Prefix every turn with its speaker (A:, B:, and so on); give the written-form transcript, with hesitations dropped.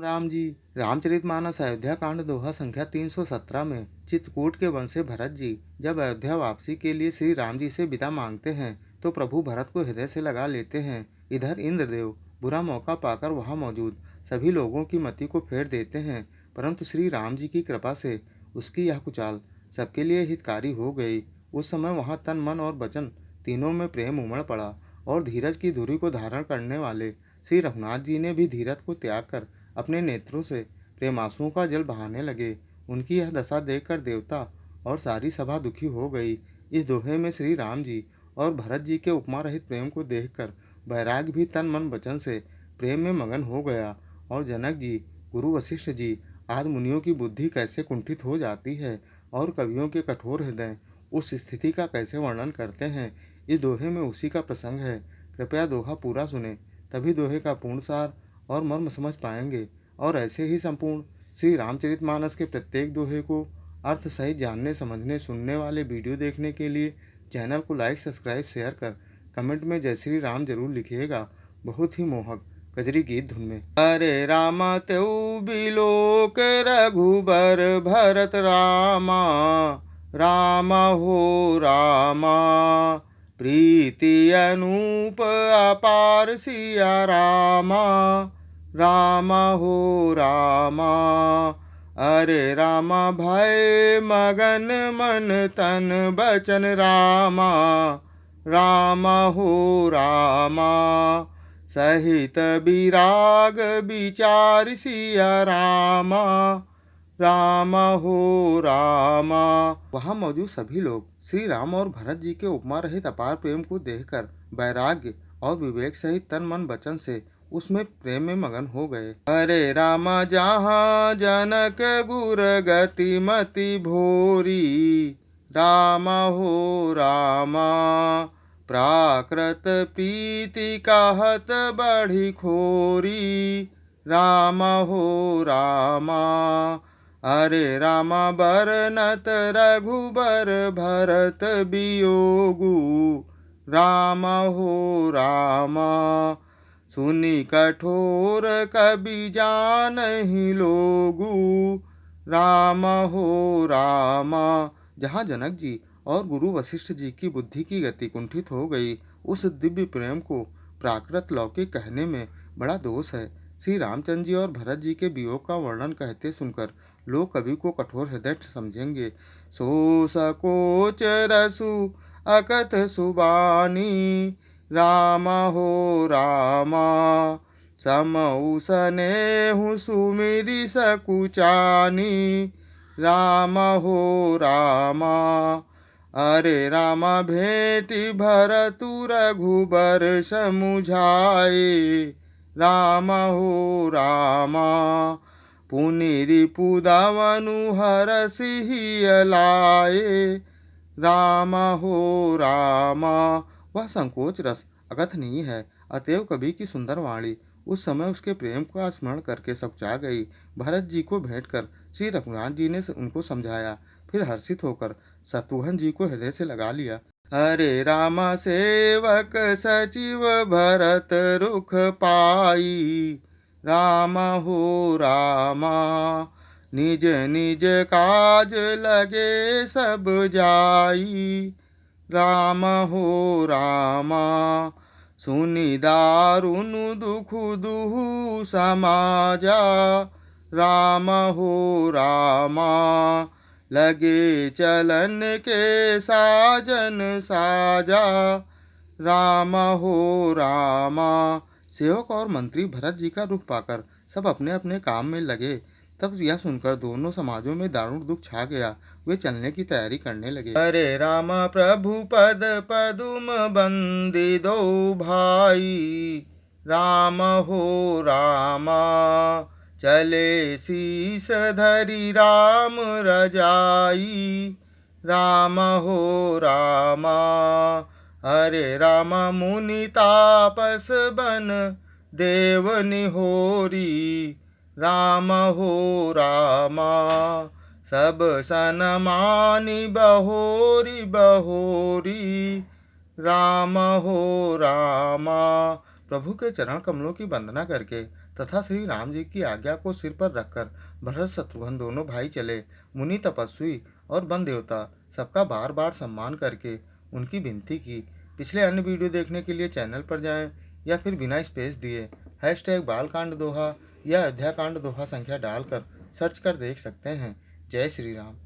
A: राम जी। रामचरितमानस अयोध्या कांड दोहा संख्या 317 में चित्रकूट के वंशी भरत जी जब अयोध्या वापसी के लिए श्री राम जी से विदा मांगते हैं तो प्रभु भरत को हृदय से लगा लेते हैं। इधर इंद्रदेव बुरा मौका पाकर वहां मौजूद सभी लोगों की मति को फेर देते हैं, परंतु श्री राम जी की कृपा से उसकी यह कुचाल सबके लिए हितकारी हो गई। उस समय वहां तन मन और वचन तीनों में प्रेम उमड़ पड़ा और धीरज की धुरी को धारण करने वाले श्री रघुनाथ जी ने भी धीरज को त्याग कर अपने नेत्रों से प्रेमांसुओं का जल बहाने लगे। उनकी यह दशा देखकर देवता और सारी सभा दुखी हो गई। इस दोहे में श्री राम जी और भरत जी के उपमा रहित प्रेम को देखकर बैराग भी तन मन वचन से प्रेम में मगन हो गया और जनक जी, गुरु वशिष्ठ जी आदि मुनियों की बुद्धि कैसे कुंठित हो जाती है और कवियों के कठोर हृदय उस स्थिति का कैसे वर्णन करते हैं। इस दोहे में उसी का प्रसंग है। कृपया दोहा पूरा सुने, तभी दोहे का पूर्ण सार और मर्म समझ पाएंगे। और ऐसे ही संपूर्ण श्री रामचरितमानस के प्रत्येक दोहे को अर्थ सहित जानने समझने सुनने वाले वीडियो देखने के लिए चैनल को लाइक सब्सक्राइब शेयर कर कमेंट में जय श्री राम जरूर लिखिएगा। बहुत ही मोहक कजरी गीत धुन में। अरे रामा तेऊ बिलोक रघुबर भरत रामा, रामा हो रामा प्रीति अनूप अपार सिया रामा, रामा हो रामा। अरे रामा भय मगन मन तन बचन रामा, रामा हो रामा सहित विराग विचार सिया रामा, रामा हो रामा। वहाँ मौजूद सभी लोग श्री राम और भरत जी के उपमा रहित अपार प्रेम को देखकर वैराग्य और विवेक सहित तन मन वचन से उसमें प्रेम में मगन हो गए। अरे रामा जहाँ जनक गुर गति मति भोरी, रामा हो रामा प्राकृत प्रीति कहत बढ़ी खोरी, रामा हो रामा। अरे रामा बरनत रघुबर भरत वियोगु, रामा हो रामा सुनी कठोर कबि जानहि लोगु, रामा हो रामा। जहाँ जनक जी और गुरु वशिष्ठ जी की बुद्धि की गति कुंठित हो गई, उस दिव्य प्रेम को प्राकृत लौकिक कहने में बड़ा दोष है। श्री रामचंद्र जी और भरत जी के वियोग का वर्णन कहते सुनकर लोग कवि को कठोर हृदय समझेंगे। सो सकोच रसु अकथ सुबानी, रामा हो रामा समऊ सनेहु सुमिरि सकुचानी, रामा हो रामा। अरे रामा भेंटि भरतु रघुबर समुझाए, रामा हो रामा पुनि रिपुदावनु हरसिहि लाए, रामा हो रामा। वह संकोच रस अकथनीय है, अतएव कवि की सुंदर वाणी उस समय उसके प्रेम का स्मरण करके सकुचा गई। भरत जी को भेंट कर श्री रघुनाथ जी ने उनको समझाया, फिर हर्षित होकर शत्रुघ्न जी को हृदय से लगा लिया। अरे रामा सेवक सचिव भरत रुख पाई, रामा हो रामा निज निज काज लगे सब जाई, रामा हो रामा सुनि दारुन दुख दुहु समाजा, रामा हो रामा लगे चलन के साजन साजा, रामा हो रामा। सेवक और मंत्री भरत जी का रुख पाकर सब अपने अपने काम में लगे। तब यह सुनकर दोनों समाजों में दारुण दुख छा गया। वे चलने की तैयारी करने लगे। अरे रामा प्रभु पद पदुम बंदी दो भाई, रामा हो रामा चले शीस धरि राम रजाई, रामा हो रामा। अरे रामा मुनि तापस बन देव निहोरी, रामा हो रामा सब सनमानि बहोरी बहोरी, रामा हो रामा। प्रभु के चरण कमलों की वंदना करके तथा श्री राम जी की आज्ञा को सिर पर रखकर भरत शत्रुघ्न दोनों भाई चले। मुनि, तपस्वी और वन देवता सबका बार बार सम्मान करके उनकी विनती की। पिछले अन्य वीडियो देखने के लिए चैनल पर जाएं या फिर बिना स्पेस दिए #बालकांड दोहा या अयोध्या कांड दोहा संख्या डालकर सर्च कर देख सकते हैं। जय श्री राम।